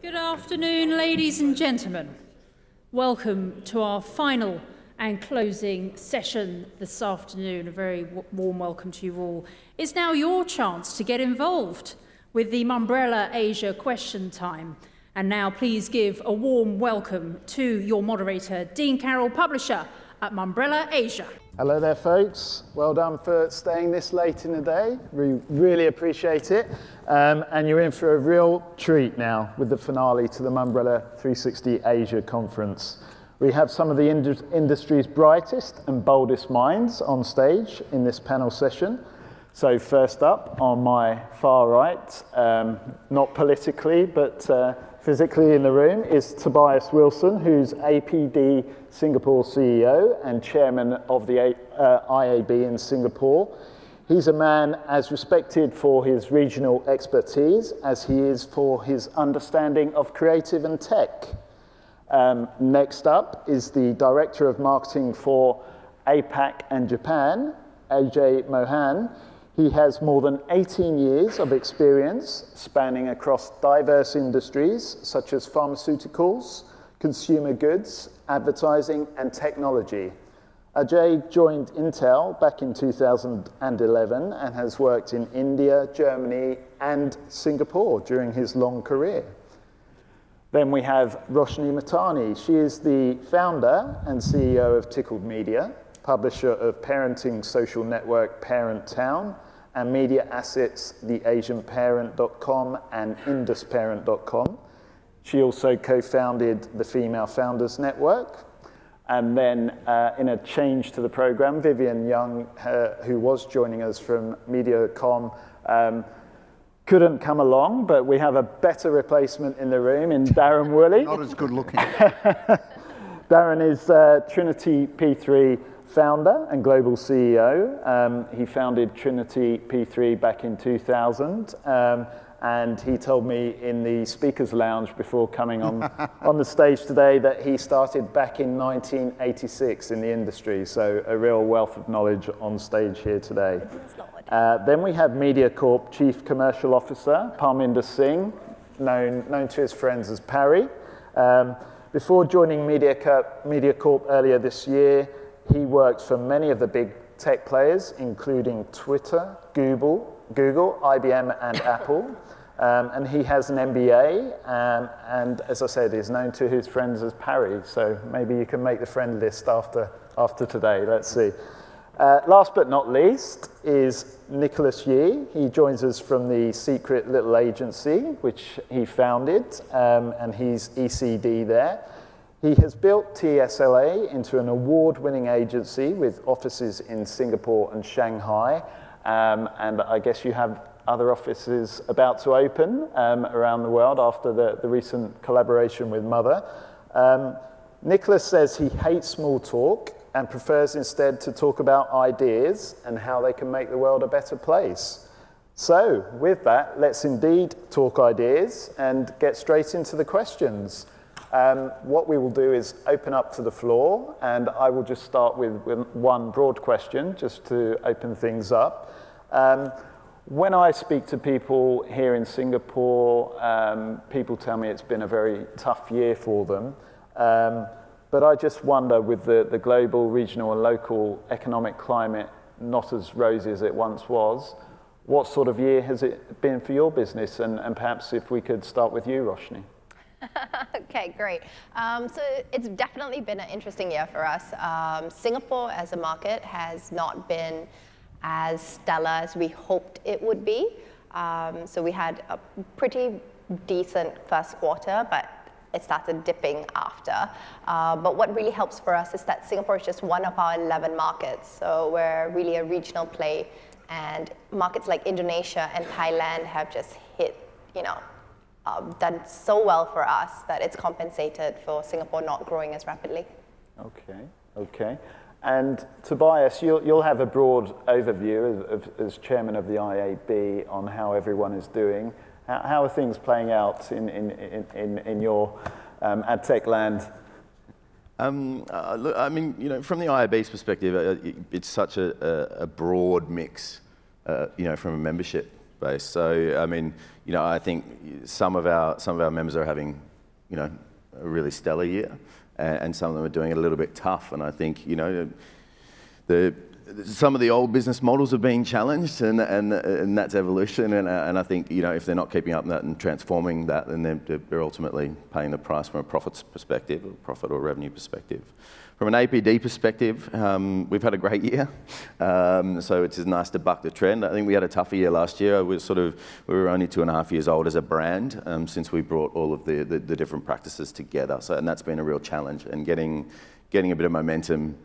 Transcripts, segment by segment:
Good afternoon, ladies and gentlemen. Welcome to our final and closing session this afternoon. A very warm welcome to you all. It's now your chance to get involved with the Mumbrella Asia question time. And now please give a warm welcome to your moderator, Dean Carroll, publisher at Mumbrella Asia. Hello there, folks. Well done for staying this late in the day. We really appreciate it. And you're in for a real treat now with the finale to the Mumbrella 360 Asia conference. We have some of the industry's brightest and boldest minds on stage in this panel session. So first up, on my far right, not politically, but physically in the room, is Tobias Wilson, who's APD Singapore CEO and chairman of the IAB in Singapore. He's a man as respected for his regional expertise as he is for his understanding of creative and tech. Next up is the Director of Marketing for APAC and Japan, Ajay Mohan. He has more than 18 years of experience spanning across diverse industries such as pharmaceuticals, consumer goods, advertising, and technology. Ajay joined Intel back in 2011 and has worked in India, Germany, and Singapore during his long career. Then we have Roshni Matani. She is the founder and CEO of Tickled Media, publisher of parenting social network Parent Town, and media assets theasianparent.com and indusparent.com. She also co-founded the Female Founders Network. And then in a change to the program, Vivian Young, who was joining us from Mediacom, couldn't come along, but we have a better replacement in the room in Darren Woolley. Not as good looking. Darren is Trinity P3 founder and global CEO. He founded Trinity P3 back in 2000, and he told me in the speaker's lounge before coming on the stage today that he started back in 1986 in the industry, so a real wealth of knowledge on stage here today. Then we have MediaCorp Chief Commercial Officer, Parminder Singh, known to his friends as Parry. Before joining MediaCorp earlier this year, he worked for many of the big tech players, including Twitter, Google, IBM, and Apple. And he has an MBA, and as I said, is known to his friends as Parry. So maybe you can make the friend list after today. Let's see. Last but not least is Nicholas Yee. He joins us from the secret little agency, which he founded, and he's ECD there. He has built TSLA into an award-winning agency with offices in Singapore and Shanghai. And I guess you have other offices about to open around the world after the recent collaboration with Mother. Nicholas says he hates small talk and prefers instead to talk about ideas and how they can make the world a better place. So with that, let's indeed talk ideas and get straight into the questions. What we will do is open up to the floor, and I will just start with one broad question just to open things up. When I speak to people here in Singapore, people tell me it's been a very tough year for them. But I just wonder, with the global, regional, and local economic climate not as rosy as it once was, what sort of year has it been for your business? And perhaps if we could start with you, Roshni. Okay, great. So it's definitely been an interesting year for us. Singapore as a market has not been as stellar as we hoped it would be. So we had a pretty decent first quarter, but it started dipping after. But what really helps for us is that Singapore is just one of our 11 markets. So we're really a regional play, and markets like Indonesia and Thailand have just hit, done so well for us that it's compensated for Singapore not growing as rapidly. Okay. And Tobias, you'll have a broad overview as chairman of the IAB on how everyone is doing. How are things playing out in your ad tech land? Look, I mean, from the IAB's perspective, it's such a broad mix, from a membership base. So I mean, you know, I think some of our members are having, you know, a really stellar year, and some of them are doing it a little bit tough. And I think, you know, some of the old business models are being challenged, and that's evolution. And I think, you know, if they're not keeping up with that and transforming that, then they're ultimately paying the price from a profits perspective, or profit or revenue perspective. From an APD perspective, we've had a great year, so it's nice to buck the trend. I think we had a tougher year last year. We were only 2.5 years old as a brand since we brought all of the different practices together. So, and that's been a real challenge, and getting a bit of momentum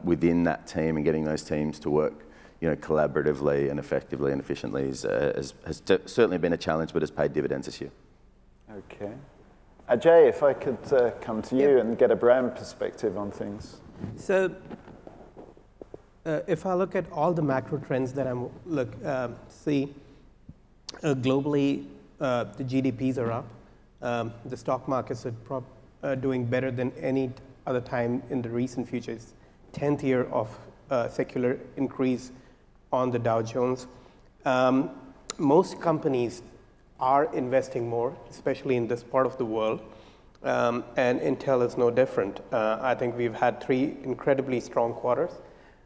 within that team and getting those teams to work, you know, collaboratively and effectively and efficiently has certainly been a challenge, but has paid dividends this year. Okay. Ajay, if I could come to you and get a brand perspective on things. So if I look at all the macro trends that I'm see, globally, the GDPs are up. The stock markets are doing better than any other time in the recent future. It's 10th year of secular increase on the Dow Jones. Most companies are investing more, especially in this part of the world, and Intel is no different. I think we've had 3 incredibly strong quarters,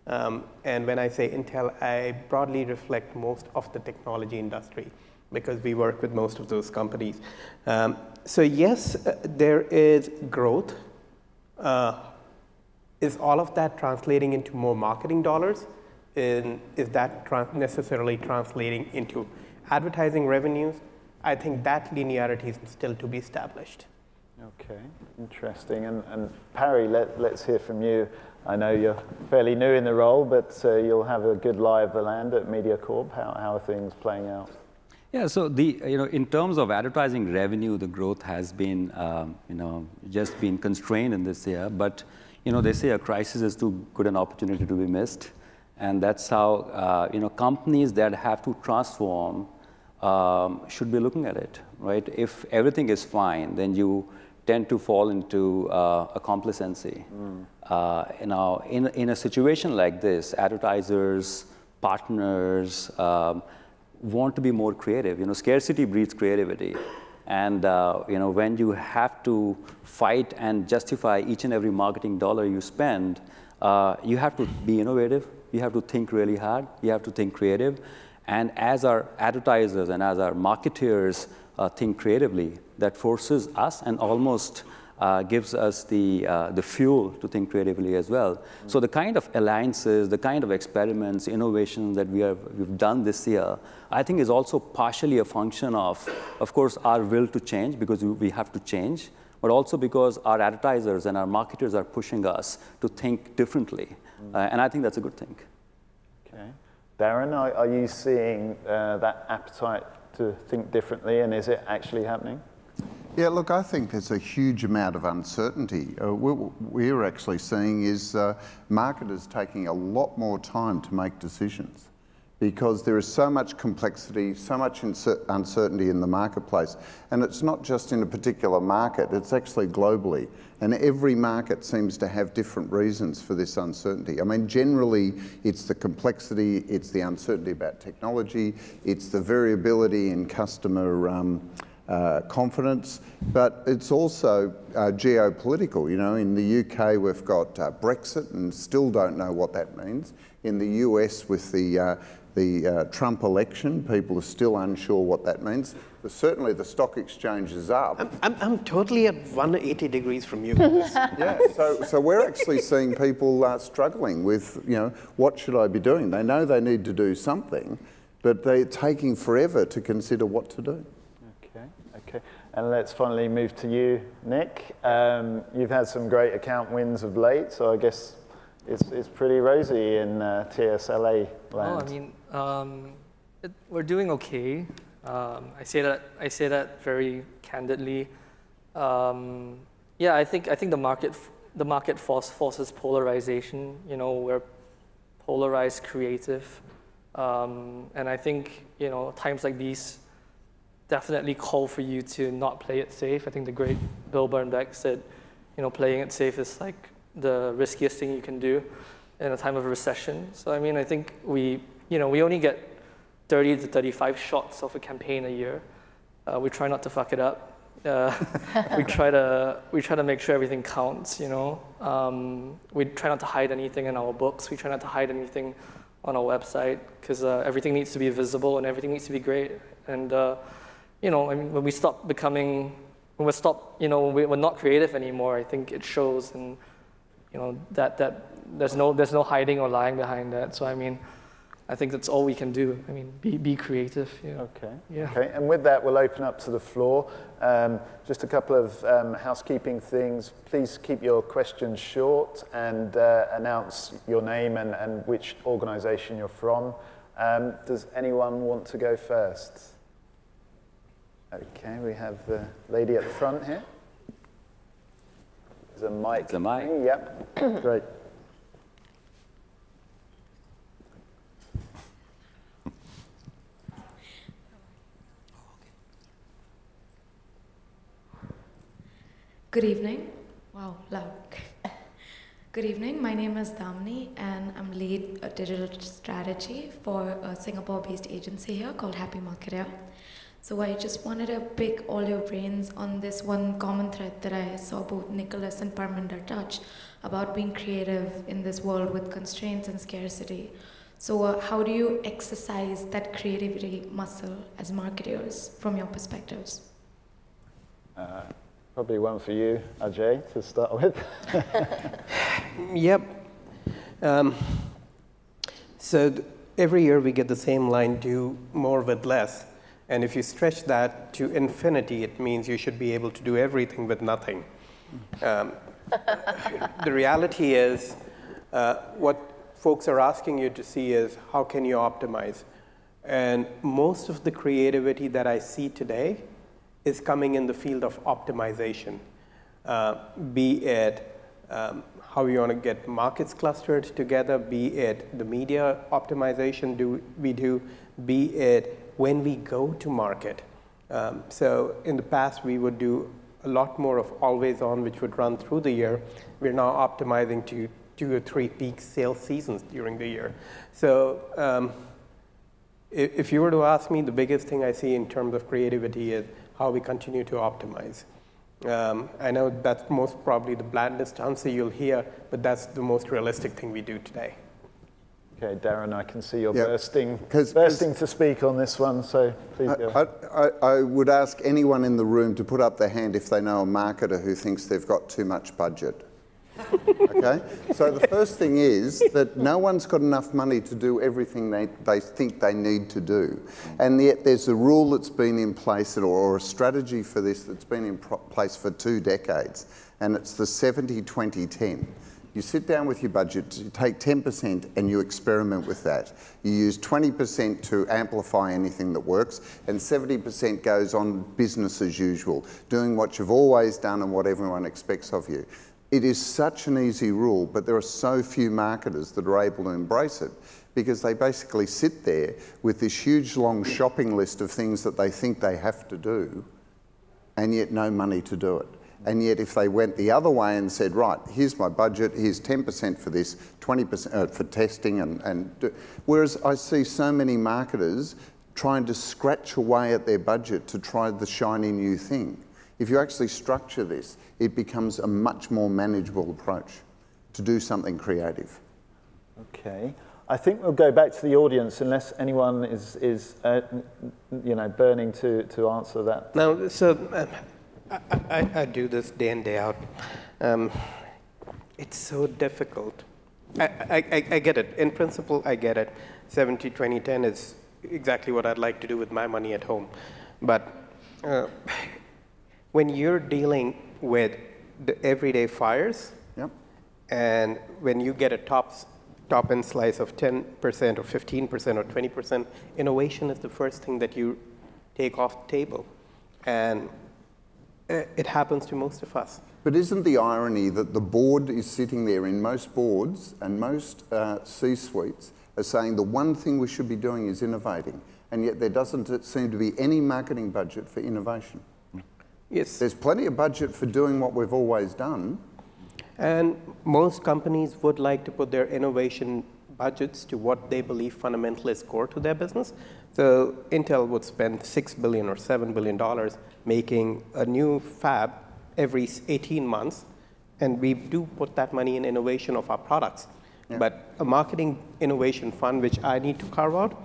and when I say Intel, I broadly reflect most of the technology industry, because we work with most of those companies. So yes, there is growth. Is all of that translating into more marketing dollars? Is that necessarily translating into advertising revenues? I think that linearity is still to be established. Okay, interesting. And Parry, let's hear from you. I know you're fairly new in the role, but you'll have a good lie of the land at MediaCorp. How are things playing out? Yeah, so in terms of advertising revenue, the growth has been just been constrained in this year. But they say a crisis is too good an opportunity to be missed, and that's how companies that have to transform should be looking at it, right? If everything is fine, then you tend to fall into a complacency. In a situation like this, advertisers, partners want to be more creative. Scarcity breeds creativity, and when you have to fight and justify each and every marketing dollar you spend, you have to be innovative. You have to think really hard. You have to think creative. And as our advertisers and as our marketers think creatively, that forces us and almost gives us the fuel to think creatively as well. So the kind of alliances, the kind of experiments, innovations that we've done this year, I think is also partially a function of course, our will to change, because we have to change, but also because our advertisers and our marketers are pushing us to think differently. And I think that's a good thing. Okay. Darren, are you seeing that appetite to think differently, and is it actually happening? Yeah, look, I think there's a huge amount of uncertainty. What we're actually seeing is marketers taking a lot more time to make decisions, because there is so much complexity, so much uncertainty in the marketplace. And it's not just in a particular market, it's actually globally. And every market seems to have different reasons for this uncertainty. I mean, generally, it's the complexity, it's the uncertainty about technology, it's the variability in customer confidence, but it's also geopolitical. In the UK, we've got Brexit and still don't know what that means. In the US, with the Trump election, people are still unsure what that means. But certainly the stock exchange is up. I'm totally at 180 degrees from you. Yeah, so we're actually seeing people struggling with, what should I be doing? They know they need to do something, but they're taking forever to consider what to do. Okay. And let's finally move to you, Nick. You've had some great account wins of late, so I guess it's pretty rosy in TSLA land. We're doing okay. I say that very candidly. I think the market forces polarization. We're polarized creative, and I think times like these definitely call for you to not play it safe. I think the great Bill Bernbeck said, playing it safe is like the riskiest thing you can do in a time of a recession. So I think we only get 30 to 35 shots of a campaign a year. We try not to fuck it up. We try to make sure everything counts, you know. We try not to hide anything in our books. We try not to hide anything on our website, because everything needs to be visible and everything needs to be great. And you know, I mean, when we're not creative anymore, I think it shows, and you know that there's no hiding or lying behind that. So I mean, I think that's all we can do. I mean, be creative. You know? Okay. Yeah. Okay. And with that, we'll open up to the floor. Just a couple of housekeeping things. Please keep your questions short and announce your name and which organisation you're from. Does anyone want to go first? Okay, we have the lady at the front here. There's a mic. The mic? Yep. Great. Good evening. Wow, loud. Good evening. My name is Damni, and I'm lead digital strategy for a Singapore-based agency here called Happy Marketer. So I just wanted to pick all your brains on this one common thread that I saw both Nicholas and Parminder touch about being creative in this world with constraints and scarcity. So how do you exercise that creativity muscle as marketers from your perspectives? Probably one for you, Ajay, to start with. Yep. So every year we get the same line, do more with less. And if you stretch that to infinity, it means you should be able to do everything with nothing. The reality is, what folks are asking you to see is, how can you optimize? And most of the creativity that I see today is coming in the field of optimization, be it how you want to get markets clustered together, be it the media optimization be it when we go to market. So in the past, we would do a lot more of always on, which would run through the year. We're now optimizing to 2 or 3 peak sales seasons during the year. So if you were to ask me, the biggest thing I see in terms of creativity is how we continue to optimize. I know that's most probably the blandest answer you'll hear, but that's the most realistic thing we do today. Okay, Darren, I can see you're bursting to speak on this one, so please go. I would ask anyone in the room to put up their hand if they know a marketer who thinks they've got too much budget. Okay? So the first thing is that no one's got enough money to do everything they think they need to do. And yet there's a rule that's been in place, or a strategy for this that's been in place for 2 decades, and it's the 70-20-10. You sit down with your budget, you take 10% and you experiment with that. You use 20% to amplify anything that works, and 70% goes on business as usual, doing what you've always done and what everyone expects of you. It is such an easy rule, but there are so few marketers that are able to embrace it, because they basically sit there with this huge long shopping list of things that they think they have to do, and yet no money to do it. And yet if they went the other way and said, right, here's my budget, here's 10% for this, 20% for testing, whereas I see so many marketers trying to scratch away at their budget to try the shiny new thing. If you actually structure this, it becomes a much more manageable approach to do something creative. Okay. I think we'll go back to the audience unless anyone is burning to answer that. Now, so I do this day in, day out. It's so difficult. I get it. In principle, I get it. 70-20-10 is exactly what I'd like to do with my money at home. But when you're dealing with the everyday fires, and when you get a top-end slice of 10% or 15% or 20%, innovation is the first thing that you take off the table. And it happens to most of us. But isn't the irony that the board is sitting there in most boards and most C-suites are saying the one thing we should be doing is innovating, and yet there doesn't seem to be any marketing budget for innovation? Yes. There's plenty of budget for doing what we've always done. And most companies would like to put their innovation budgets to what they believe fundamentally is core to their business. So Intel would spend $6 billion or $7 billion making a new fab every 18 months, and we do put that money in innovation of our products. Yeah. But a marketing innovation fund, which I need to carve out,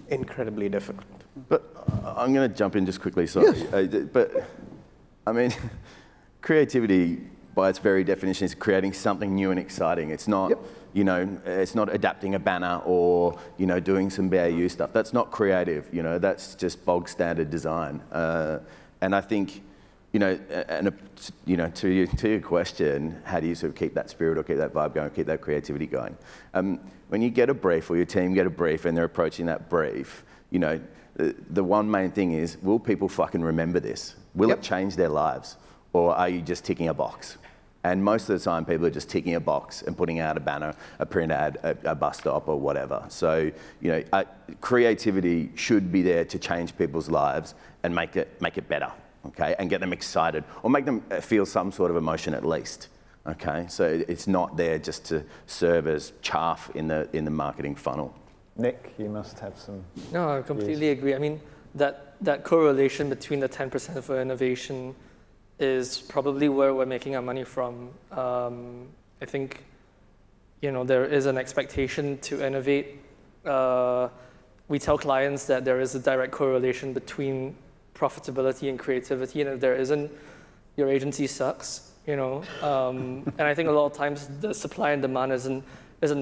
incredibly difficult. But I'm going to jump in just quickly, sorry. Yes. But I mean, creativity, by its very definition, is creating something new and exciting. It's not, you know, it's not adapting a banner or, you know, doing some BAU stuff. That's not creative, you know, that's just bog standard design. And I think, you know, to your question, how do you sort of keep that spirit or keep that vibe going, keep that creativity going? When you get a brief or your team get a brief and they're approaching that brief, you know, the one main thing is, will people fucking remember this? Will it change their lives? Or are you just ticking a box? And most of the time, people are just ticking a box and putting out a banner, a print ad, a bus stop, or whatever. So, you know, creativity should be there to change people's lives and make it better, okay? And get them excited, or make them feel some sort of emotion at least, okay? So it's not there just to serve as chaff in the marketing funnel. Nick, you must have some. No, I completely agree. I mean, that correlation between the 10% for innovation is probably where we're making our money from. I think, you know, there is an expectation to innovate. We tell clients that there is a direct correlation between profitability and creativity, and if there isn't, your agency sucks, you know. And I think a lot of times the supply and demand isn't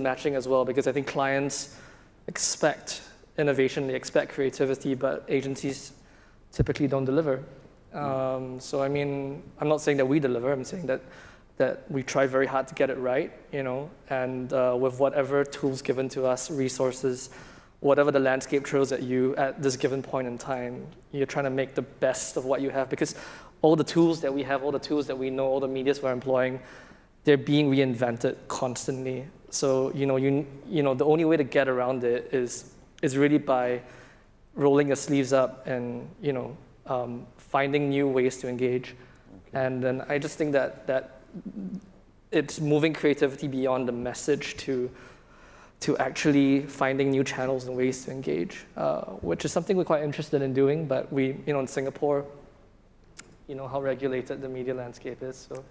matching as well, because I think clients expect innovation, they expect creativity, but agencies typically don't deliver. So I mean, I'm not saying that we deliver, I'm saying that we try very hard to get it right, you know, and with whatever tools given to us, resources, whatever the landscape throws at you at this given point in time, you're trying to make the best of what you have, because all the tools that we have, all the tools that we know, all the medias we're employing, they're being reinvented constantly. So, you know, the only way to get around it is really by rolling your sleeves up and, you know, finding new ways to engage. Okay. And then I just think that it's moving creativity beyond the message to actually finding new channels and ways to engage, which is something we're quite interested in doing, but we, you know, in Singapore, you know how regulated the media landscape is. So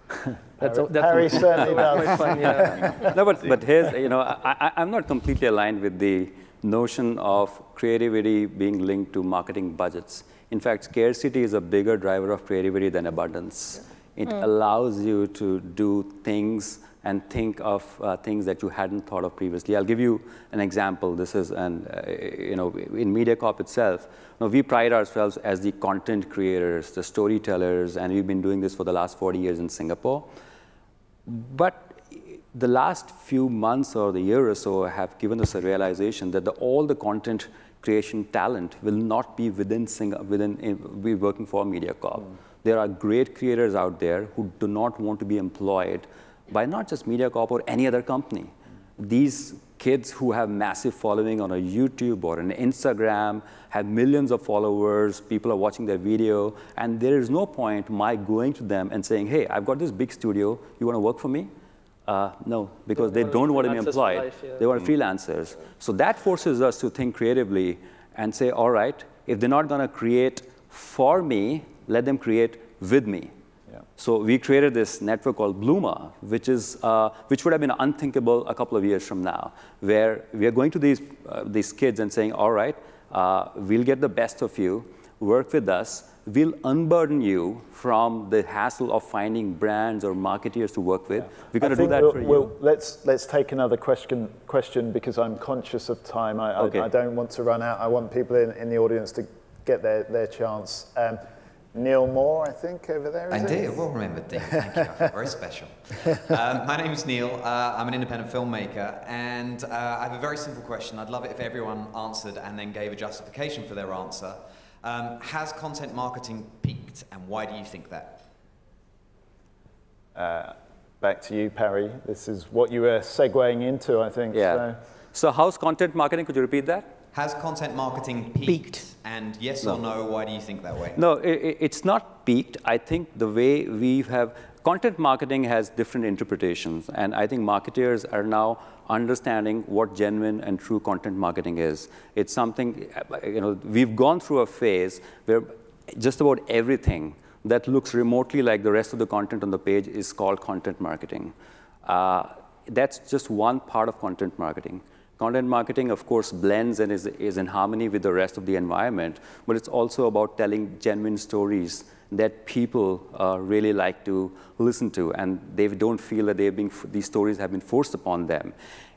that's Harry certainly does. Fun, yeah. No, but here's, you know, I'm not completely aligned with the notion of creativity being linked to marketing budgets. In fact, scarcity is a bigger driver of creativity than abundance. It allows you to do things and think of things that you hadn't thought of previously. I'll give you an example. This is, you know, in MediaCorp itself, you know, we pride ourselves as the content creators, the storytellers, and we've been doing this for the last 40 years in Singapore. But the last few months or the year or so have given us a realization that all the content creation talent will not be within working for MediaCorp. There are great creators out there who do not want to be employed by not just MediaCorp or any other company. These kids who have massive following on a YouTube or an Instagram, have millions of followers, people are watching their video, and there is no point my going to them and saying, hey, I've got this big studio, you want to work for me? No, because they don't want to be employed. Life, yeah. They want freelancers. So that forces us to think creatively and say, all right, if they're not going to create for me, let them create with me. Yeah. So we created this network called Bloomer, which would have been unthinkable a couple of years from now, where we are going to these kids and saying, all right, we'll get the best of you, work with us, we'll unburden you from the hassle of finding brands or marketeers to work with. Yeah. We're going to do that for you. Let's take another question because I'm conscious of time. I don't want to run out. I want people in the audience to get their chance. Neil Moore, I think, over there. Indeed, well remembered, Dean. Thank you. I feel very special. My name is Neil. I'm an independent filmmaker, and I have a very simple question. I'd love it if everyone answered and then gave a justification for their answer. Has content marketing peaked, and why do you think that? Back to you, Parry. This is what you were segueing into, I think. Yeah. So how's content marketing? Could you repeat that? Has content marketing peaked? And yes or no, why do you think that way? No, it's not peaked. I think the way we have content marketing has different interpretations, and I think marketers are now understanding what genuine and true content marketing is. It's something, we've gone through a phase where just about everything that looks remotely like the rest of the content on the page is called content marketing. That's just one part of content marketing. Content marketing, of course, blends and is in harmony with the rest of the environment, but it's also about telling genuine stories that people really like to listen to, and they don't feel that these stories have been forced upon them.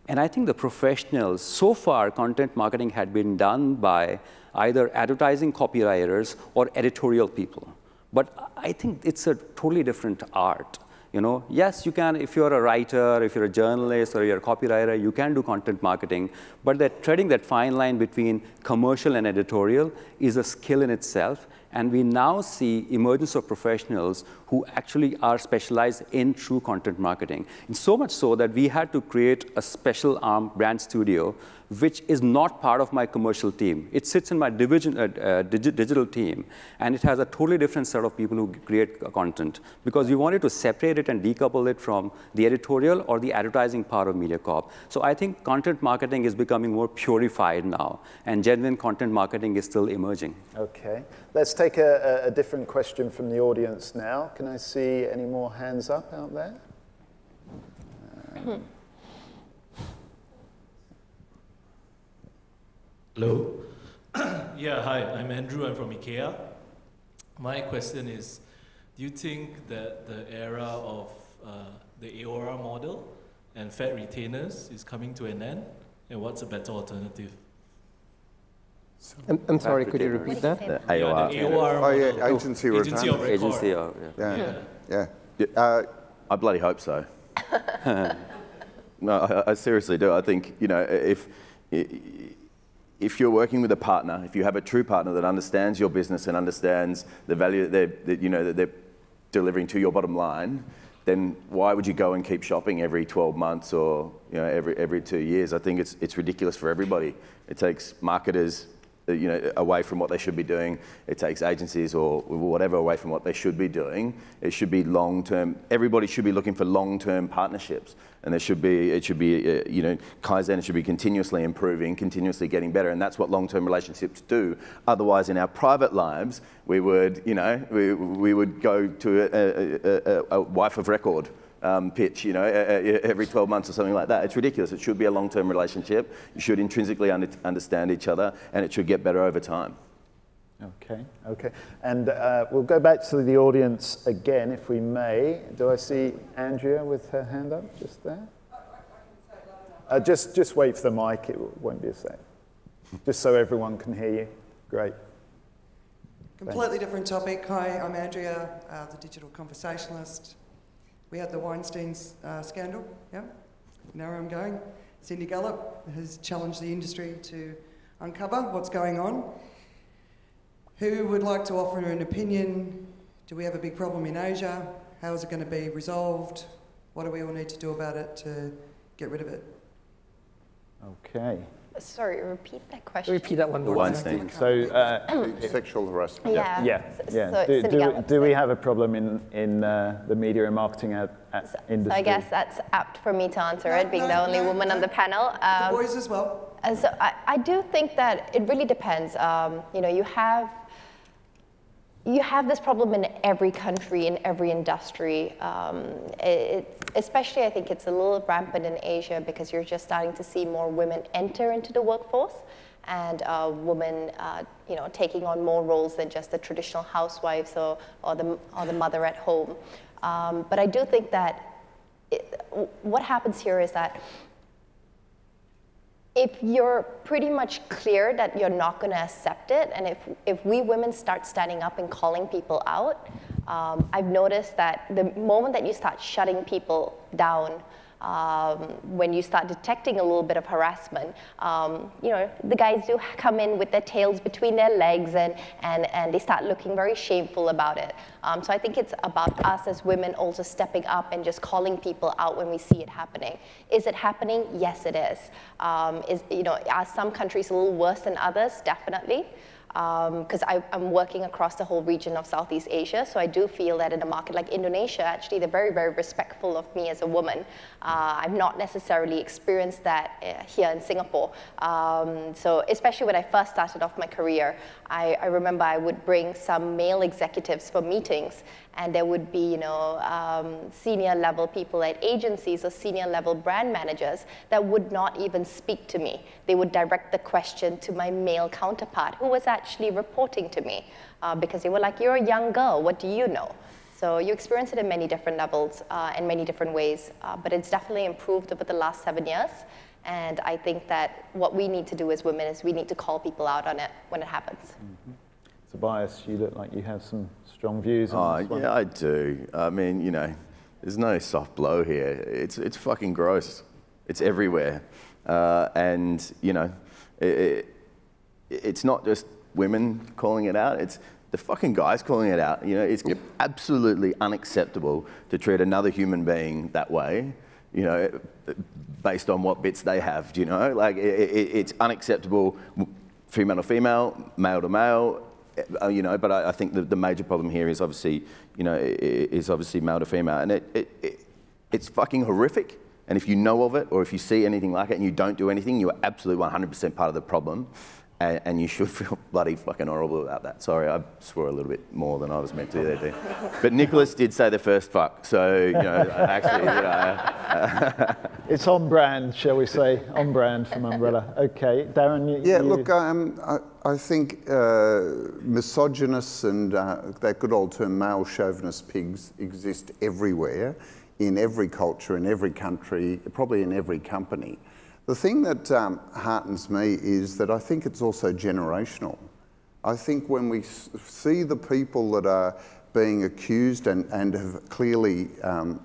And I think the professionals, so far, content marketing had been done by either advertising copywriters or editorial people. But I think it's a totally different art. Yes, you can, if you're a writer, if you're a journalist, or you're a copywriter, you can do content marketing, but treading that fine line between commercial and editorial is a skill in itself, and we now see emergence of professionals who actually are specialized in true content marketing. And so much so that we had to create a special arm brand studio, which is not part of my commercial team. It sits in my digital team, and it has a totally different set of people who create content, because we wanted to separate it and decouple it from the editorial or the advertising part of MediaCorp. So I think content marketing is becoming more purified now, and genuine content marketing is still emerging. Okay. Let's take a different question from the audience now. Can I see any more hands up out there? Hello. Yeah, hi, I'm Andrew, I'm from IKEA. My question is, do you think that the era of the AOR model and Fed retainers is coming to an end? And what's a better alternative? I'm sorry, could you repeat that? The AOR model. Agency return. Agency, Yeah. I bloody hope so. No, I seriously do. I think, if you're working with a partner, if you have a true partner that understands your business and understands the value that they're delivering to your bottom line, then why would you go and keep shopping every 12 months or every 2 years? I think it's ridiculous for everybody. It takes marketers away from what they should be doing. It takes agencies or whatever away from what they should be doing. It should be long-term. Everybody should be looking for long-term partnerships, and it should be Kaizen should be continuously improving, continuously getting better, and that's what long-term relationships do. Otherwise, in our private lives, we would we would go to a wife of record pitch, every 12 months or something like that. It's ridiculous. It should be a long-term relationship. You should intrinsically understand each other, and it should get better over time. Okay. And we'll go back to the audience again, if we may. Do I see Andrea with her hand up just there? Just wait for the mic. It won't be a sec. Just so everyone can hear you. Great. Completely different topic. Hi, I'm Andrea, the digital conversationalist. We had the Weinstein scandal, yeah? You know where I'm going? Cindy Gallop has challenged the industry to uncover what's going on. Who would like to offer an opinion? Do we have a big problem in Asia? How is it going to be resolved? What do we all need to do about it to get rid of it? Okay. Sorry, repeat that question. Repeat that one more time. Weinstein. So, sexual harassment. Yeah. Do we have a problem in the media and marketing industry? So I guess that's apt for me to answer it, being the only woman on the panel. The boys as well. And so I do think that it really depends. You have this problem in every country, in every industry. Especially, I think it's a little rampant in Asia because you're just starting to see more women enter into the workforce, and women, taking on more roles than just the traditional housewives or the mother at home. But I do think that what happens here is that if you're pretty much clear that you're not going to accept it, and if we women start standing up and calling people out, I've noticed that the moment that you start shutting people down, when you start detecting a little bit of harassment, the guys do come in with their tails between their legs and they start looking very shameful about it. So I think it's about us as women also stepping up and just calling people out when we see it happening. Is it happening? Yes, it is. Are some countries a little worse than others? Definitely. because I'm working across the whole region of Southeast Asia, so I do feel that in a market like Indonesia, actually, they're very, very respectful of me as a woman. I've not necessarily experienced that here in Singapore. So especially when I first started off my career, I remember I would bring some male executives for meetings, and there would be, senior level people at agencies or senior level brand managers that would not even speak to me. They would direct the question to my male counterpart, who was actually reporting to me, because they were like, "You're a young girl, what do you know?" So you experience it in many different levels and many different ways, but it's definitely improved over the last 7 years. And I think that what we need to do as women is we need to call people out on it when it happens. Mm-hmm. Tobias, you look like you have some strong views on this one. Yeah, I do. I mean, there's no soft blow here. It's fucking gross. It's everywhere. And, it's not just women calling it out. It's the fucking guys calling it out. It's absolutely unacceptable to treat another human being that way, based on what bits they have, Like, it's unacceptable, female to female, male to male, but I think the major problem here is obviously, male to female, and it's fucking horrific. And if you know of it, or if you see anything like it and you don't do anything, you are absolutely 100% part of the problem. And you should feel bloody fucking horrible about that. Sorry, I swore a little bit more than I was meant to there, too. But Nicholas did say the first fuck, so, actually, It's on brand, shall we say, on brand from Mumbrella. Okay, Darren, Yeah, look, I think misogynists and that good old term male chauvinist pigs exist everywhere, in every culture, in every country, probably in every company. The thing that heartens me is that I think it's also generational. I think when we see the people that are being accused and have clearly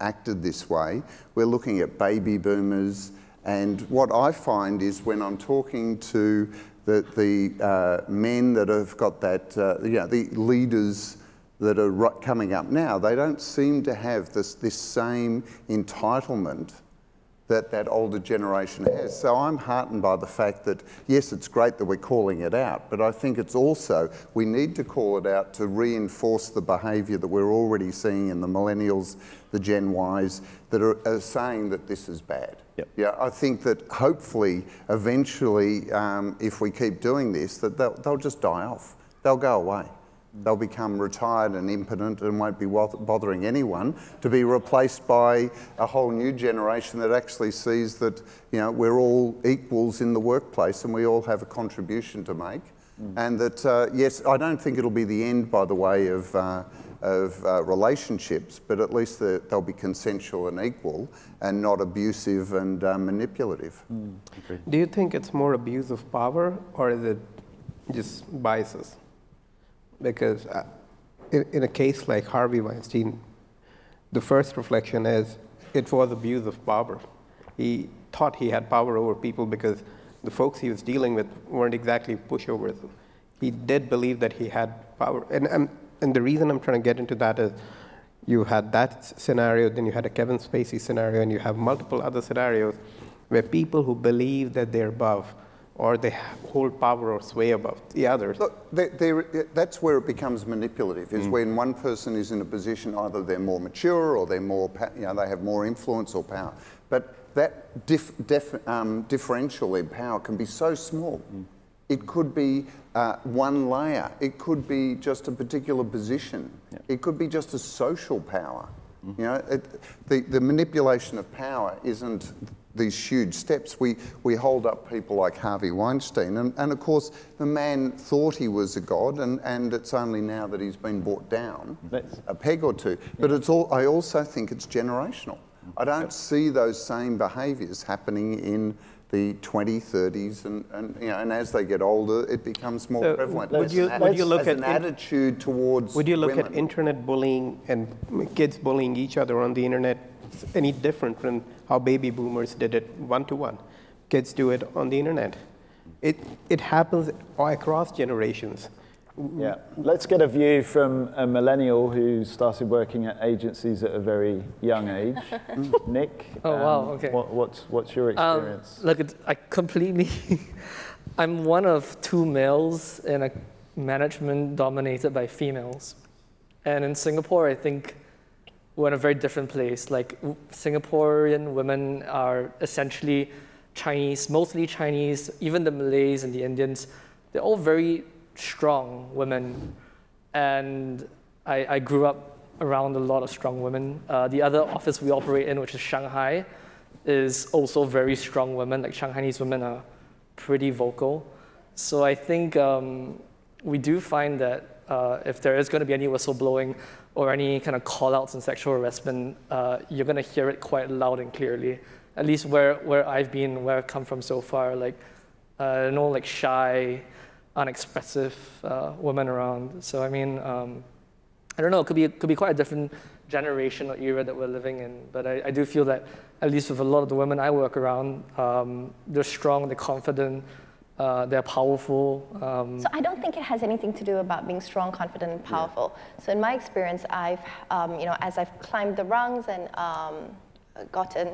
acted this way, we're looking at baby boomers. And what I find is when I'm talking to the men that have got that, the leaders that are coming up now, they don't seem to have this same entitlement that older generation has. So I'm heartened by the fact that, yes, it's great that we're calling it out, but I think it's also, we need to call it out to reinforce the behaviour that we're already seeing in the millennials, the Gen Ys, that are saying that this is bad. Yep. Yeah, I think that hopefully, eventually, if we keep doing this, that they'll just die off. They'll go away. They'll become retired and impotent and won't be bothering anyone, to be replaced by a whole new generation that actually sees that we're all equals in the workplace and we all have a contribution to make. And that, yes, I don't think it'll be the end, by the way, of relationships, but at least they'll be consensual and equal and not abusive and manipulative. Do you think it's more abuse of power, or is it just biases? Because in a case like Harvey Weinstein, the first reflection is it was abuse of power. He thought he had power over people because the folks he was dealing with weren't exactly pushovers. He did believe that he had power. And the reason I'm trying to get into that is you had that scenario, then you had a Kevin Spacey scenario, and you have multiple other scenarios where people who believe that they're above or they hold power or sway above the others. Look, that's where it becomes manipulative, is when one person is in a position, either they're more mature or they're more, they have more influence or power. But that differential in power can be so small. It could be one layer. It could be just a particular position. Yeah. It could be just a social power. The manipulation of power isn't these huge steps. We hold up people like Harvey Weinstein, and of course the man thought he was a god, and it's only now that he's been brought down a peg or two. But I also think it's generational. I don't see those same behaviours happening in the 20s, 30s, and as they get older, it becomes more prevalent. Would you look at an attitude towards Would you look women. at internet bullying and kids bullying each other on the internet any different from how baby boomers did it one-to-one? Kids do it on the internet. It happens across generations. Yeah, let's get a view from a millennial who started working at agencies at a very young age. Nick, wow, okay. What's your experience? Look, I completely, I'm one of two males in a management dominated by females. And in Singapore, I think we're in a very different place. Like Singaporean women are essentially Chinese, mostly Chinese, even the Malays and the Indians, they're all very strong women. And I grew up around a lot of strong women. The other office we operate in, which is Shanghai, is also very strong women. Like Shanghainese women are pretty vocal. So I think we do find that if there is going to be any whistleblowing or any kind of call-outs and sexual harassment, you're going to hear it quite loud and clearly. At least where I've been, where I've come from so far, like no like shy, unexpressive women around. So I mean, I don't know. It could be quite a different generation or era that we're living in. But I do feel that at least with a lot of the women I work around, they're strong, they're confident. They're powerful. So I don't think it has anything to do about being strong, confident, and powerful. Yeah. So in my experience, I've, as I've climbed the rungs and gotten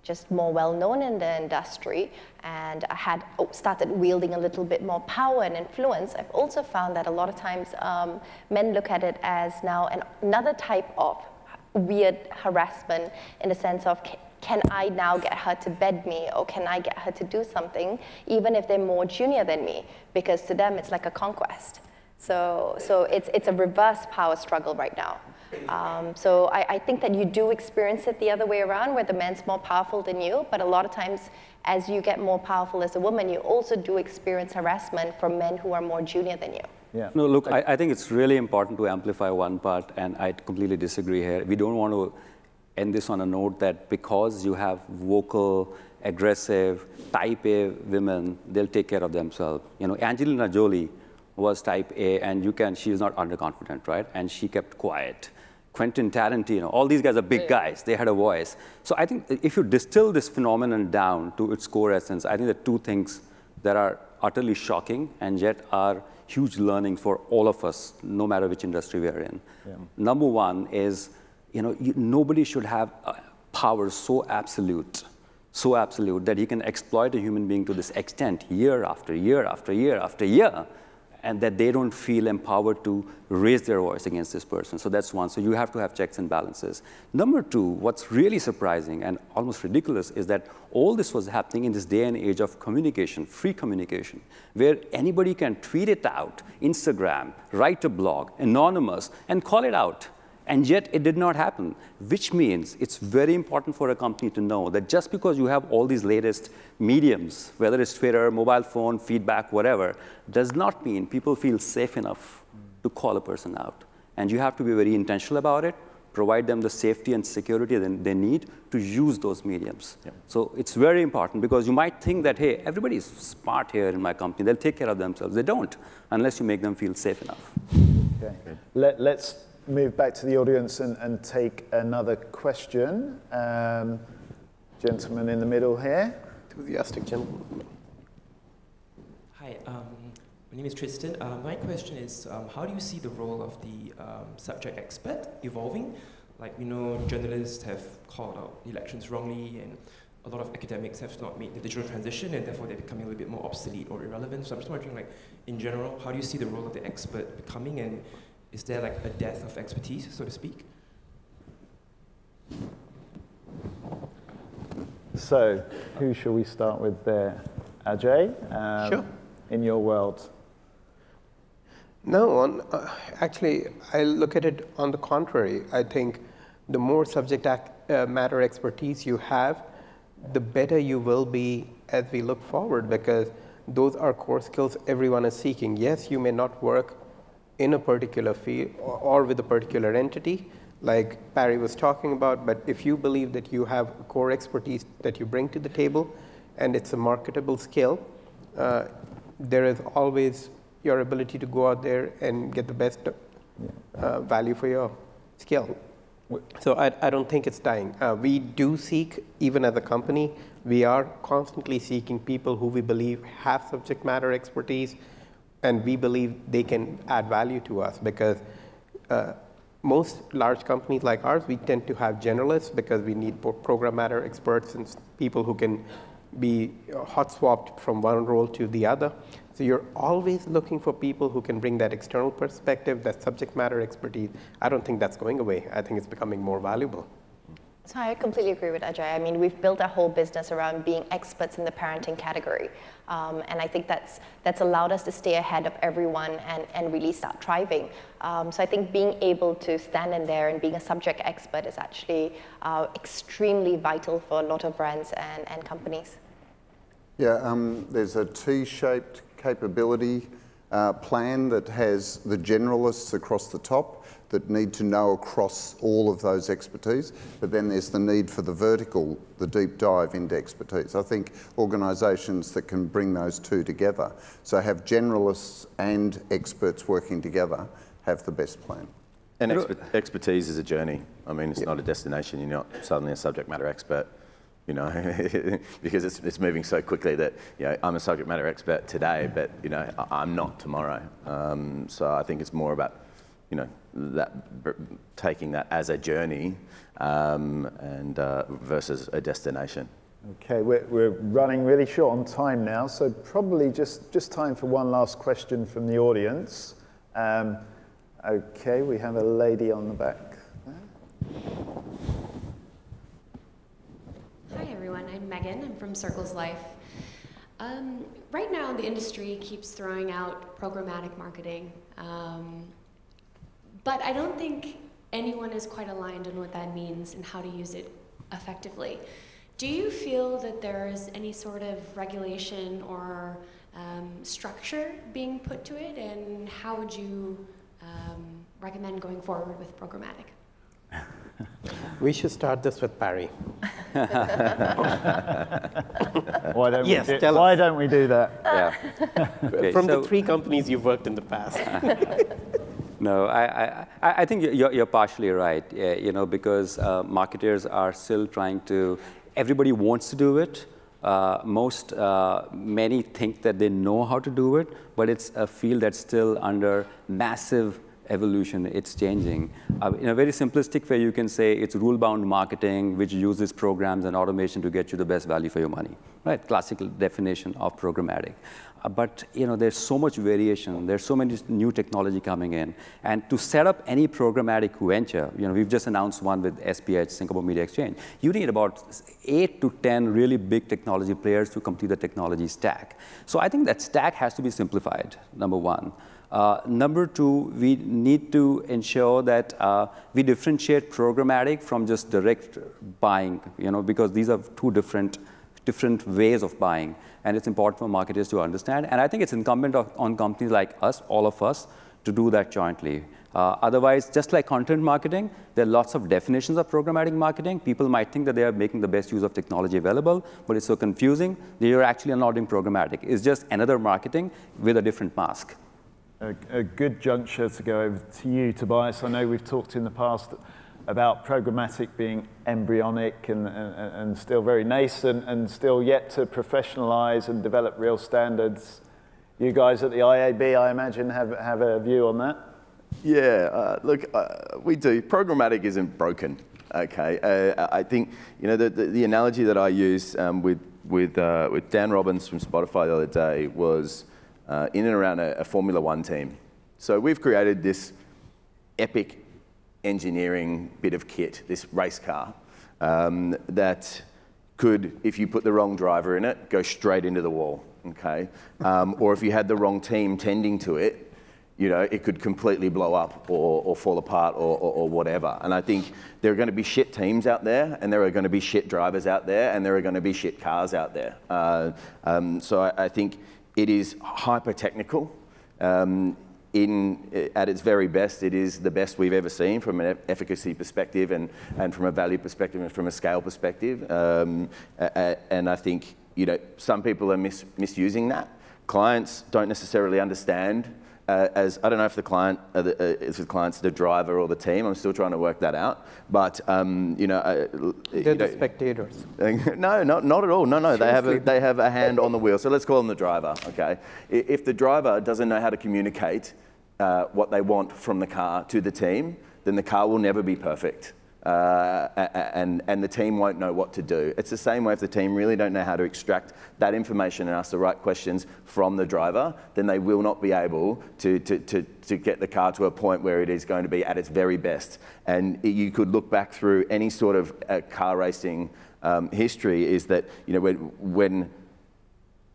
just more well-known in the industry, and I had started wielding a little bit more power and influence, I've also found that a lot of times men look at it as now another type of weird harassment in the sense of, can I now get her to bed me, or can I get her to do something, even if they're more junior than me? Because to them, it's like a conquest. So it's a reverse power struggle right now. So I think that you do experience it the other way around, where the man's more powerful than you, but a lot of times, as you get more powerful as a woman, you also do experience harassment from men who are more junior than you. Yeah. No, look, I think it's really important to amplify one part, and I completely disagree here. We don't want to end this on a note that because you have vocal, aggressive, type A women, they'll take care of themselves. You know, Angelina Jolie was type A, and she's not underconfident, right? And she kept quiet. Quentin Tarantino, all these guys are big guys. They had a voice. So I think if you distill this phenomenon down to its core essence, I think the two things that are utterly shocking and yet are huge learning for all of us, no matter which industry we are in. Yeah. Number one is, nobody should have power so absolute that he can exploit a human being to this extent year after year after year after year, and that they don't feel empowered to raise their voice against this person. So that's one. So you have to have checks and balances. Number two, what's really surprising and almost ridiculous is that all this was happening in this day and age of communication, free communication, where anybody can tweet it out, Instagram, write a blog, anonymous, and call it out. And yet it did not happen, which means it's very important for a company to know that just because you have all these latest mediums, whether it's Twitter, mobile phone, feedback, whatever, does not mean people feel safe enough to call a person out. And you have to be very intentional about it, provide them the safety and security that they need to use those mediums. Yeah. So it's very important, because you might think that, hey, everybody's smart here in my company. They'll take care of themselves. They don't, unless you make them feel safe enough. Okay. Let's move back to the audience and take another question. Gentleman in the middle here. Enthusiastic gentleman. Hi, my name is Tristan. My question is, how do you see the role of the subject expert evolving? Like, we know journalists have called out elections wrongly, and a lot of academics have not made the digital transition, and therefore they're becoming a little bit more obsolete or irrelevant. So I'm just wondering, like, in general, how do you see the role of the expert becoming, and is there like a death of expertise, so to speak? So, who shall we start with there? Ajay, sure. In your world? No, actually, I look at it on the contrary. I think the more subject matter expertise you have, the better you will be as we look forward, because those are core skills everyone is seeking. Yes, you may not work in a particular field or with a particular entity, like Barry was talking about, but if you believe that you have a core expertise that you bring to the table and it's a marketable skill, there is always your ability to go out there and get the best value for your skill. So I don't think it's dying. We do seek, even as a company, we are constantly seeking people who we believe have subject matter expertise, and we believe they can add value to us, because most large companies like ours, we tend to have generalists because we need program matter experts and people who can be hot swapped from one role to the other. So you're always looking for people who can bring that external perspective, that subject matter expertise. I don't think that's going away. I think it's becoming more valuable. So I completely agree with Ajay. I mean, we've built our whole business around being experts in the parenting category. And I think that's allowed us to stay ahead of everyone and really start thriving. So I think being able to stand in there and being a subject expert is actually extremely vital for a lot of brands and companies. Yeah, there's a T-shaped capability plan that has the generalists across the top that need to know across all of those expertise, but then there's the need for the vertical, the deep dive into expertise. I think organisations that can bring those two together, so have generalists and experts working together, have the best plan. And expertise is a journey. I mean, it's not a destination. You're not suddenly a subject matter expert, you know, because it's moving so quickly that, you know, I'm a subject matter expert today, but, you know, I'm not tomorrow. So I think it's more about, you know, taking that as a journey and versus a destination. Okay, we're running really short on time now, so probably just time for one last question from the audience. Okay, we have a lady on the back there. Hi everyone, I'm Megan, I'm from Circles Life. Right now the industry keeps throwing out programmatic marketing, but I don't think anyone is quite aligned on what that means and how to use it effectively. Do you feel that there is any sort of regulation or structure being put to it, and how would you recommend going forward with programmatic? We should start this with Barry. Why don't we do that? Yeah. Okay, From the 3 companies you've worked in the past. No, I think you're partially right, you know, because marketers are still trying to, everybody wants to do it. Many think that they know how to do it, but it's a field that's still under massive evolution. It's changing. In a very simplistic way, you can say it's rule-bound marketing, which uses programs and automation to get you the best value for your money, right? Classical definition of programmatic. But you know, there's so much variation. There's so many new technology coming in, and to set up any programmatic venture, you know, we've just announced one with SPH, Singapore Media Exchange. You need about 8 to 10 really big technology players to complete the technology stack. So I think that stack has to be simplified. Number one. Number 2, we need to ensure that we differentiate programmatic from just direct buying, you know, because these are 2 different ways of buying, and it's important for marketers to understand. And I think it's incumbent on companies like us, all of us, to do that jointly. Otherwise, just like content marketing, there are lots of definitions of programmatic marketing. People might think that they are making the best use of technology available, but it's so confusing that you're actually not doing programmatic. It's just another marketing with a different mask. A good juncture to go over to you, Tobias. I know we've talked in the past about programmatic being embryonic and still very nascent and still yet to professionalize and develop real standards. You guys at the IAB, I imagine, have a view on that? Yeah, look, we do. Programmatic isn't broken, okay? I think, you know, the analogy that I used with Dan Robbins from Spotify the other day was in and around a Formula One team. So we've created this epic engineering bit of kit, this race car, that could, if you put the wrong driver in it, go straight into the wall, okay? Or if you had the wrong team tending to it, you know, it could completely blow up or fall apart or whatever. And I think there are going to be shit teams out there, and there are going to be shit drivers out there, and there are going to be shit cars out there. So I think it is hyper-technical. At its very best, it is the best we've ever seen from an efficacy perspective and from a value perspective and from a scale perspective. And I think, you know, some people are misusing that. Clients don't necessarily understand. I don't know if the client's the driver or the team. I'm still trying to work that out. But you know, they're the spectators. No, not at all. No. They have a hand on the wheel. So let's call them the driver. Okay. If the driver doesn't know how to communicate what they want from the car to the team, then the car will never be perfect. and the team won't know what to do. It's the same way if the team really don't know how to extract that information and ask the right questions from the driver, then they will not be able to get the car to a point where it is going to be at its very best. And you could look back through any sort of car racing history, is that, you know, when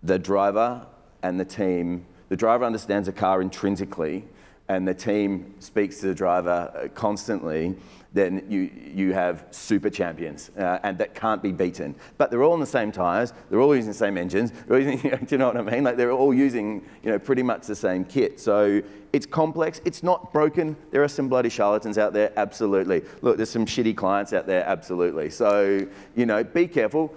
the driver and the driver understands the car intrinsically, and the team speaks to the driver constantly, then you have super champions, and that can't be beaten. But they're all on the same tyres, they're all using the same engines, they're using, do you know what I mean? Like, they're all using, you know, pretty much the same kit. So it's complex, it's not broken. There are some bloody charlatans out there, absolutely. Look, there's some shitty clients out there, absolutely. So, you know, be careful,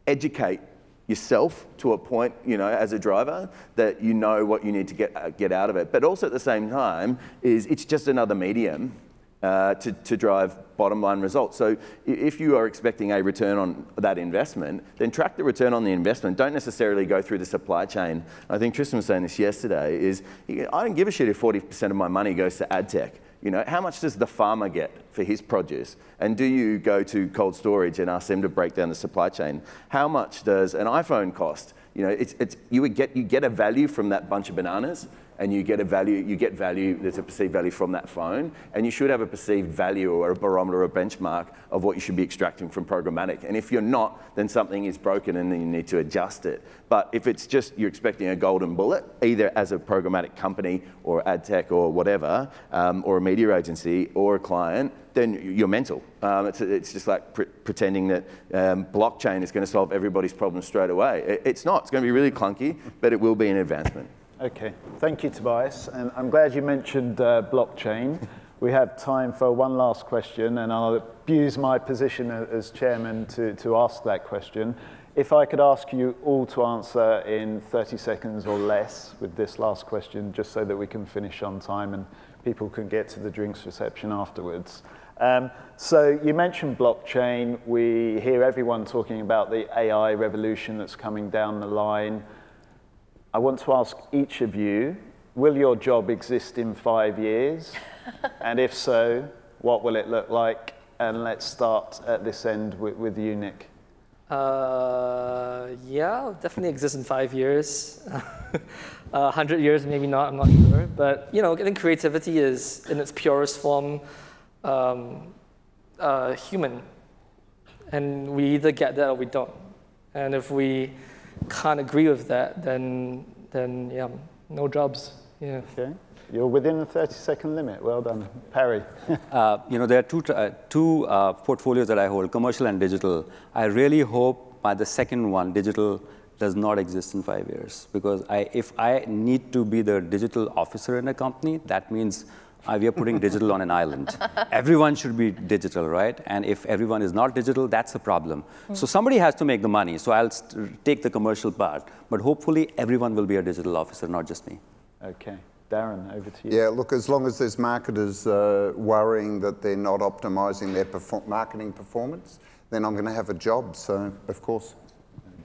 educate yourself to a point, you know, as a driver, that you know what you need to get out of it. But also at the same time, it's just another medium to drive bottom line results. So if you are expecting a return on that investment, then track the return on the investment. Don't necessarily go through the supply chain. I think Tristan was saying this yesterday, is I don't give a shit if 40% of my money goes to ad tech. You know, how much does the farmer get for his produce? And do you go to cold storage and ask them to break down the supply chain? How much does an iPhone cost? You know, you get a value from that bunch of bananas, and you get value, there's a perceived value from that phone, and you should have a perceived value or a barometer or a benchmark of what you should be extracting from programmatic. And if you're not, then something is broken and then you need to adjust it. But if it's just you're expecting a golden bullet, either as a programmatic company or ad tech or whatever, or a media agency or a client, then you're mental. It's just like pretending that blockchain is going to solve everybody's problems straight away. It's not. It's going to be really clunky, but it will be an advancement. Okay, thank you, Tobias. And I'm glad you mentioned blockchain. We have time for one last question, and I'll abuse my position as chairman to ask that question. If I could ask you all to answer in 30 seconds or less with this last question, just so that we can finish on time and people can get to the drinks reception afterwards. So you mentioned blockchain. We hear everyone talking about the AI revolution that's coming down the line. I want to ask each of you, will your job exist in 5 years? And if so, what will it look like? And let's start at this end with you, Nick. Yeah, I'll definitely exist in 5 years. 100 years, maybe not, I'm not sure. But, you know, I think creativity is, in its purest form, human. And we either get that or we don't. And if we can't agree with that, then yeah, no jobs. Yeah. Okay. You're within the 30-second limit. Well done. Parry. You know, there are two portfolios that I hold, commercial and digital. I really hope by the second one, digital does not exist in 5 years. Because if I need to be the digital officer in a company, that means we are putting digital on an island. Everyone should be digital, right? And if everyone is not digital, that's a problem. So somebody has to make the money. So I'll take the commercial part. But hopefully, everyone will be a digital officer, not just me. Okay. Darren, over to you. Yeah, look, as long as there's marketers worrying that they're not optimising their marketing performance, then I'm going to have a job, so of course.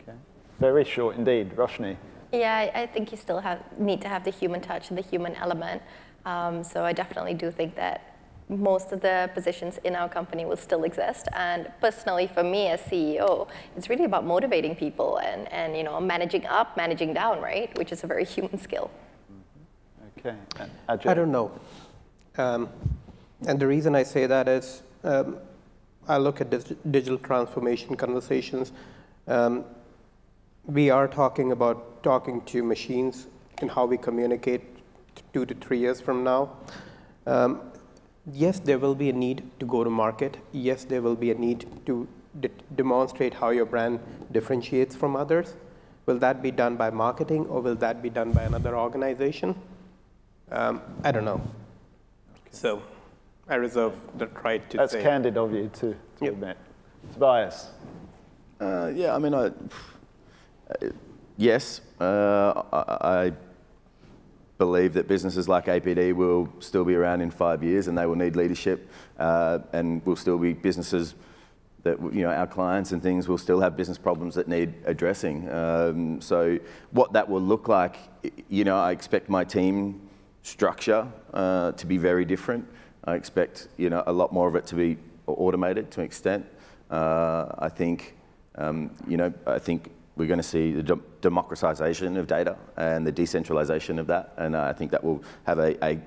Okay. Very short indeed. Roshni. Yeah, I think you still need to have the human touch and the human element. So I definitely do think that most of the positions in our company will still exist. And personally, for me as CEO, it's really about motivating people and you know, managing up, managing down, right? Which is a very human skill. Okay. I don't know. And the reason I say that is I look at digital transformation conversations. We are talking about talking to machines and how we communicate 2 to 3 years from now. Yes, there will be a need to go to market. Yes, there will be a need to demonstrate how your brand differentiates from others. Will that be done by marketing or will that be done by another organization? I don't know. Okay. So I reserve the right to say. That's candid of you to admit. Tobias. Yeah, I mean, yes, I believe that businesses like APD will still be around in 5 years and they will need leadership and will still be businesses that, you know, our clients and things will still have business problems that need addressing. So what that will look like, you know, I expect my team structure to be very different. I expect a lot more of it to be automated to an extent. I think I think we're going to see the democratization of data and the decentralization of that, and I think that will have a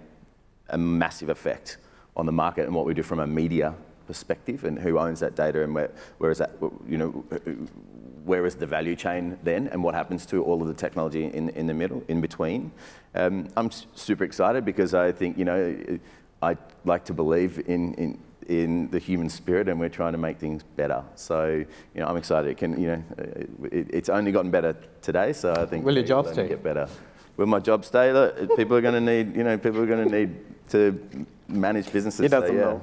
massive effect on the market and what we do from a media perspective, and who owns that data, and where is that, where is the value chain then, and what happens to all of the technology in the middle, in between. I'm super excited because I think I like to believe in the human spirit, and we're trying to make things better. So I'm excited. It can it's only gotten better today, so I think will your job stay? Get better. Will my job stay? People are going to need people are going to need to manage businesses. He doesn't know.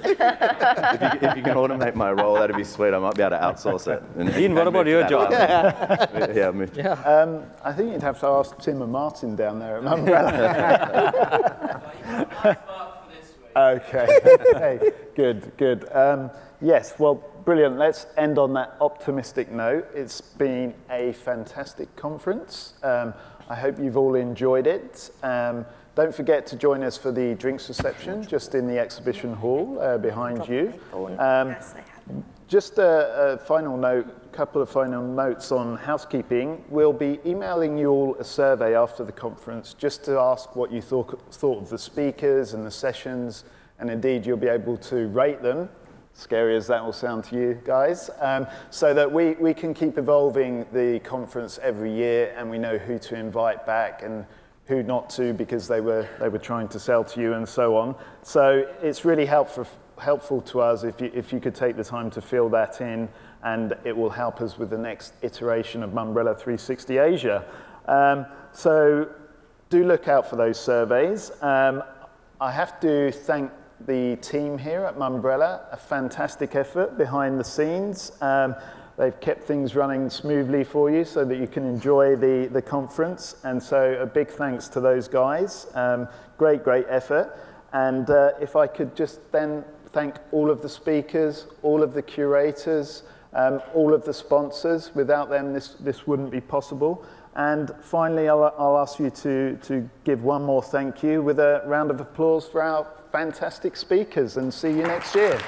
If you can automate my role, that'd be sweet. I might be able to outsource it. Ian, what about your job? I think you'd have to ask Tim and Martin down there at Mumbrella. Okay, good. Yes, well, brilliant. Let's end on that optimistic note. It's been a fantastic conference. I hope you've all enjoyed it. Don't forget to join us for the drinks reception, just in the exhibition hall behind you. Just a final note, couple of final notes on housekeeping. We'll be emailing you all a survey after the conference just to ask what you thought of the speakers and the sessions, and indeed you'll be able to rate them, scary as that will sound to you guys, so that we can keep evolving the conference every year, and we know who to invite back and who not to, because they were trying to sell to you and so on. So it's really helpful to us if you could take the time to fill that in, and it will help us with the next iteration of Mumbrella 360 Asia. So do look out for those surveys. I have to thank the team here at Mumbrella, a fantastic effort behind the scenes. They've kept things running smoothly for you so that you can enjoy the conference. And so a big thanks to those guys. Great effort. And if I could just then thank all of the speakers, all of the curators, all of the sponsors. Without them, this wouldn't be possible. And finally, I'll ask you to give one more thank you with a round of applause for our fantastic speakers, and see you next year.